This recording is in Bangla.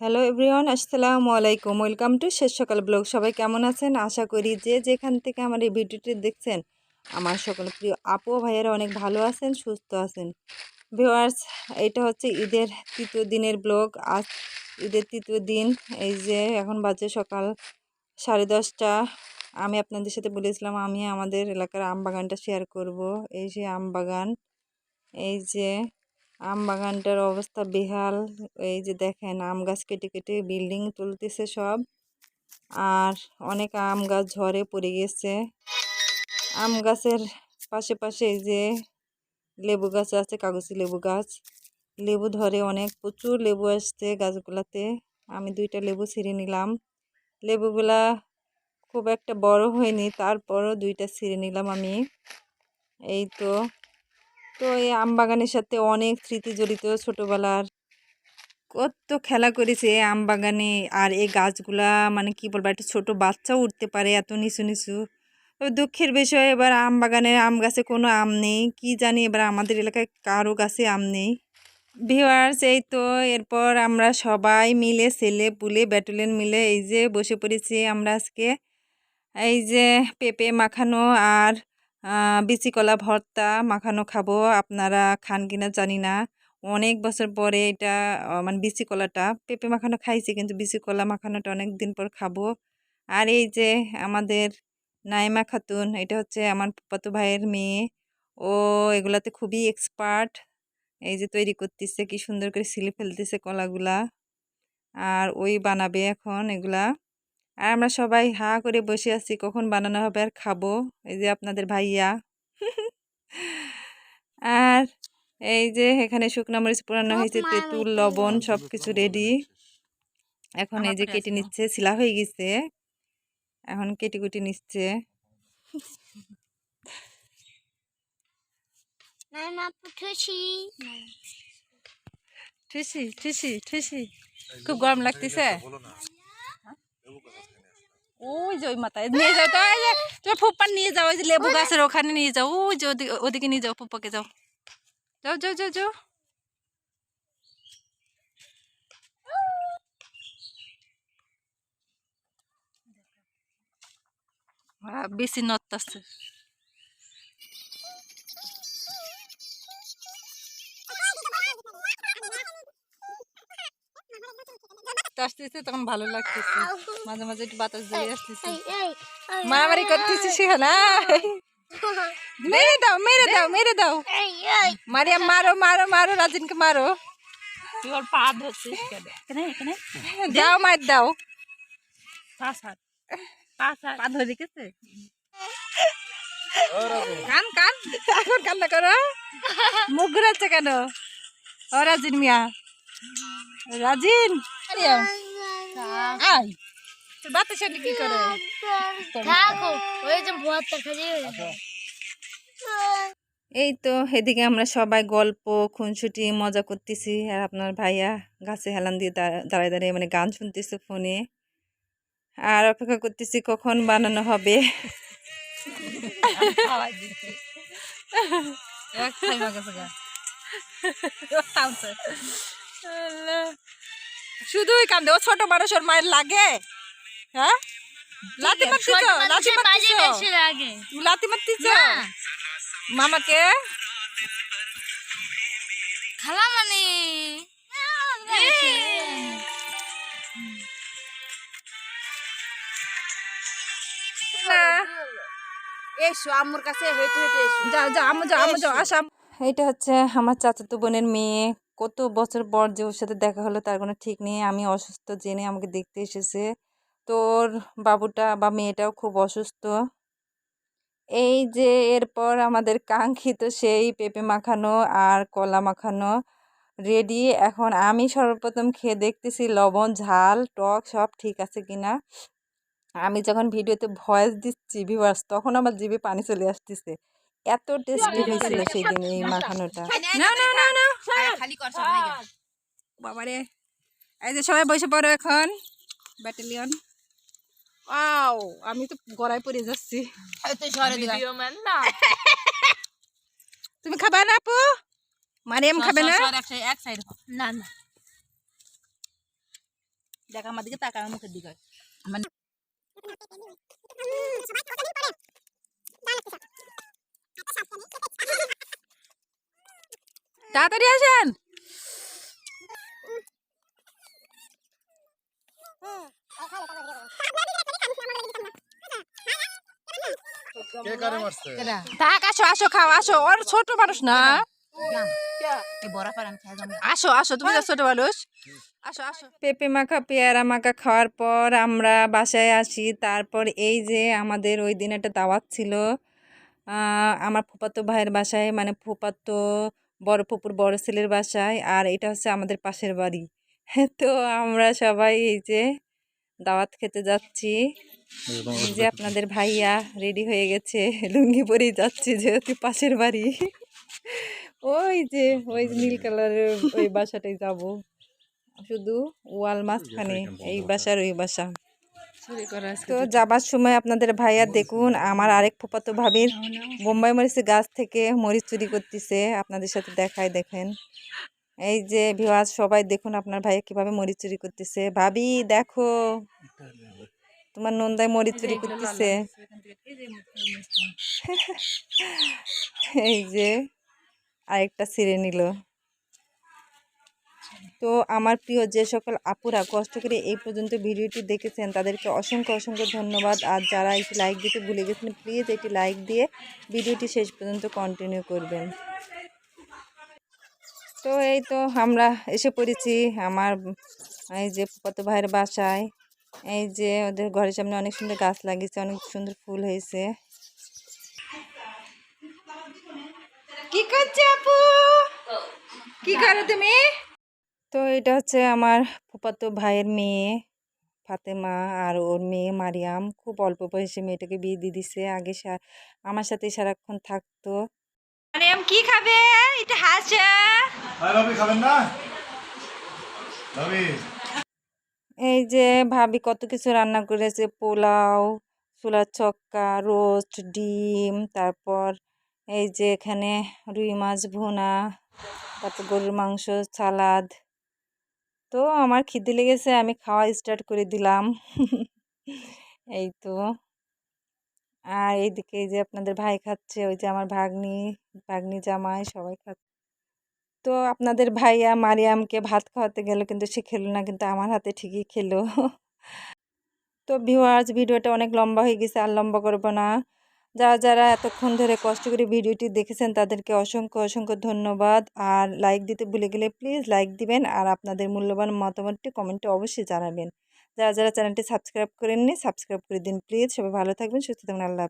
হ্যালো এভরিওয়ান, আসসালামু আলাইকুম। ওয়েলকাম টু শেষ সকাল ব্লগ। সবাই কেমন আছেন? আশা করি যে যেখান থেকে আমার এই ভিডিওটি দেখছেন আমার সকল প্রিয় আপু ও ভাইয়েরা অনেক ভালো আছেন, সুস্থ আছেন। ভিউয়ার্স, এটা হচ্ছে ঈদের তৃতীয় দিনের ব্লগ। আজ ঈদের তৃতীয় দিন। এই যে এখন বাজে সকাল 10:30। আমি আপনাদের সাথে বলেছিলাম আমি আমাদের এলাকার আম বাগানটা শেয়ার করব। এই যে আম বাগান, এই যে আম বাগানটার অবস্থা বেহাল। এই যে দেখেন আম গাছ কেটে কেটে বিল্ডিং তুলতেছে সব, আর অনেক আম গাছ ঝড়ে পড়ে গেছে। আম গাছের পাশে পাশে এই যে লেবু গাছ আছে, কাগজি লেবু গাছ। লেবু ধরে অনেক, প্রচুর লেবু আসছে গাছগুলাতে। আমি 2টা লেবু ছিঁড়ে নিলাম। লেবুগুলা খুব একটা বড় হয়নি, তারপরও 2টা ছিঁড়ে নিলাম আমি। এই তো তো এই আম বাগানের সাথে অনেক স্মৃতি জড়িত ছোটবেলার। কত খেলা করেছে এই আম বাগানে। আর এই গাছগুলা মানে কি বলবো, একটা ছোট বাচ্চাও উঠতে পারে, এত নিচু নিচু। তবে দুঃখের বিষয়, এবার আম বাগানে আম গাছে কোনো আম নেই। কি জানি এবার আমাদের এলাকায় কারো গাছে আম নেই। ভিউয়ার্স, এই তো এরপর আমরা সবাই মিলে ছেলে পুলে ব্যাটালিয়ন মিলে এই যে বসে পড়েছি আমরা আজকে। এই যে পেঁপে মাখানো আর বিচি কলা ভর্তা মাখানো খাবো। আপনারা খান কিনা জানি না। অনেক বছর পরে এটা মানে বিচি কলাটা, পেঁপে মাখানো খাইছি কিন্তু বিচি কলা মাখানোটা অনেক দিন পর খাবো। আর এই যে আমাদের নাইমা খাতুন, এটা হচ্ছে আমার ফুফাতো ভাইয়ের মেয়ে। ও এগুলাতে খুবই এক্সপার্ট। এই যে তৈরি করতেছে, কি সুন্দর করে ছিলে ফেলতেছে কলাগুলা। আর ওই বানাবে এখন এগুলা। আর আমরা সবাই হা করে বসে আছি কখন বানানো হবে আর খাবো। এই যে আপনাদের ভাইয়া। আর এই যে এখানে শুকনো মরিচ পোড়ানো হয়েছে, তেঁতুল লবণ সবকিছু রেডি। এখন এই যে কেটে নিচ্ছে, ছিলা হয়ে গেছে, এখন কেটে কুটে নিচ্ছে। ঠুসি ঠুসি ঠুসি, খুব গরম লাগতেছে। ওই যে ওই মাথায় নিয়ে যাও তো, এই যে তোমার ফুপ্পা নিয়ে যাও, ওই যে লেবু গাছের ওখানে নিয়ে যাও, ওই যে ওদিকে নিয়ে যাও, ফুপ্পাকে যাও যাও যাও যাও যাও। বেশি নড়তাছে। আসতেছে তখন ভালো লাগতেছে, মাঝে মাঝে একটু বাতাস দিয়ে আসতেছে। মারামারি করতেছি সেখানে, মেরে দাও মেরে দাও মেরে দাও। মারিয়া মারো মারো মারো, রাজিনকে মারো। পা ধরছিস দাও, মার দাও। পা ধরে গেছে, কান কান এখন কান্না করো, মুখ ঘুরাচ্ছে কেন? ও রাজিন মিয়া, রাজিন আয়, তোর বাতের সামনে কি করে? এই তো এদিকে আমরা সবাই গল্প খুনসুটি মজা করতেছি, আর আপনার ভাইয়া গাছে হেলান দিয়ে দাঁড়ায় দাঁড়িয়ে মানে গান শুনতেছে ফোনে। আর অপেক্ষা করতেছি কখন বানানো হবে। শুধুই কান্দে, ও ছোট মানুষের মায়ের লাগে। হ্যাঁ, লাথি মারতিস, লাথি মারতিস, লাথি মারতিস মামাকে। খালা মানে এইটা হচ্ছে আমার চাচাতো বোনের মেয়ে। কত বছর পর যে ওর সাথে দেখা হলো তার কোনো ঠিক নেই। আমি অসুস্থ জেনে আমাকে দেখতে এসেছে। তোর বাবুটা বা মেয়েটাও খুব অসুস্থ। এই যে এরপর আমাদের কাঙ্ক্ষিত সেই পেঁপে মাখানো আর কলা মাখানো রেডি। এখন আমি সর্বপ্রথম খেয়ে দেখতেছি লবণ ঝাল টক সব ঠিক আছে কিনা। আমি যখন ভিডিওতে ভয়েস দিচ্ছি ভিউয়ার্স, তখন আমার জিভে পানি চলে আসতেছে, এত টেস্টি হয়েছিল সেই দিন এই মাখানোটা। বাবারে, এই যে সবাই বসে পড়ো এখন ব্যাটালিয়ন। আও, আমি তো গড়ায় পড়ে যাচ্ছি। খাবা না আপু? মারিয়াম খাবে না? এক সাইড না না দেখ আমার দিকে তাকা আমার মুখের দিকে তাড়াতাড়ি আসেন। থাক, আসো আসো, খাও, আসো। ওর ছোট মানুষ না, আসো আসো, তুমি তো ছোট মানুষ, আসো আসো। পেঁপে মাখা পেয়ারা মাখা খাওয়ার পর আমরা বাসায় আসি। তারপর এই যে আমাদের ওই দিন একটা দাওয়াত ছিল আমার ফুফাতো ভাইয়ের বাসায়, মানে ফুফাতো বড় ফুপুর বড় ছেলের বাসায়, আর এটা হচ্ছে আমাদের পাশের বাড়ি। তো আমরা সবাই এই যে দাওয়াত খেতে যাচ্ছি। এই যে আপনাদের ভাইয়া রেডি হয়ে গেছে, লুঙ্গি পরেই যাচ্ছি যেহেতু পাশের বাড়ি। ওই যে ওই নীল কালারের ওই বাসাটাই যাব, শুধু ওয়াল মাঝখানে এই বাসার ওই বাসা। তো যাবার সময় আপনাদের ভাইয়া দেখুন আমার আরেক ফুফাতো ভাবির বোম্বাই মরিচের গাছ থেকে মরিচ চুরি করতেছে, আপনাদের সাথে দেখায়, দেখেন। এই যে ভিউয়ার্স সবাই দেখুন আপনার ভাইয়া কিভাবে মরিচ চুরি করতেছে। ভাবি দেখো তোমার নন্দায় মরিচ চুরি করতেছে। এই যে আরেকটা ছিঁড়ে নিল। তো আমার প্রিয় যে সকল আপুরা কষ্ট করে এই পর্যন্ত ভিডিওটি দেখেছেন তাদেরকে অসংখ্য অসংখ্য ধন্যবাদ। আর যারা একটি লাইক দিতে ভুলে গেছেন প্লিজ একটি লাইক দিয়ে ভিডিওটি শেষ পর্যন্ত কন্টিনিউ করবেন। তো এই তো আমরা এসে পড়েছি আমার এই যে ফুফাতো ভাইয়ের বাসায়। এই যে ওদের ঘরের সামনে অনেক সুন্দর গাছ লাগিয়েছে, অনেক সুন্দর ফুল হয়েছে। কি করছে আপু? কি করো তুমি? তো এটা হচ্ছে আমার ফুফাতো ভাইয়ের মেয়ে ফাতেমা, আর ওর মেয়ে মারিয়াম। খুব অল্প বয়সে মেয়েটাকে বিয়ে দিয়ে দিছে। আগে আমার সাথে সারাক্ষণ থাকতো। মারিয়াম কি খাবে? এটা হাসে। ভাবি খাবেন না? ভাবি এই যে ভাবি কত কিছু রান্না করেছে, পোলাও, ছোলার ছক্কা, রোস্ট, ডিম, তারপর এই যে এখানে রুই মাছ ভুনা, তারপর গরুর মাংস, সালাদ। তো আমার খিদে লেগেছে, আমি খাওয়া স্টার্ট করে দিলাম। এই তো। আর এইদিকে এই যে আপনাদের ভাই খাচ্ছে, ওই যে আমার ভাগ্নি, ভাগ্নি জামাই সবাই খাচ্ছে। তো আপনাদের ভাইয়া মারিয়ামকে ভাত খাওয়াতে গেল কিন্তু সে খেলো না, কিন্তু আমার হাতে ঠিকই খেলো। তো ভিউয়ার্স ভিডিওটা অনেক লম্বা হয়ে গেছে, আর লম্বা করবো না। যারা যারা এতক্ষণ ধরে কষ্ট করে ভিডিওটি দেখেছেন তাদেরকে অসংখ্য অসংখ্য ধন্যবাদ। আর লাইক দিতে ভুলে গেলে প্লিজ লাইক দিবেন, আর আপনাদের মূল্যবান মতামতটি কমেন্টে অবশ্যই জানাবেন। যারা যারা চ্যানেলটি সাবস্ক্রাইব করেননি সাবস্ক্রাইব করে দিন প্লিজ। সবাই ভালো থাকবেন, সুস্থ থাকবেন, আল্লাহ হাফেজ।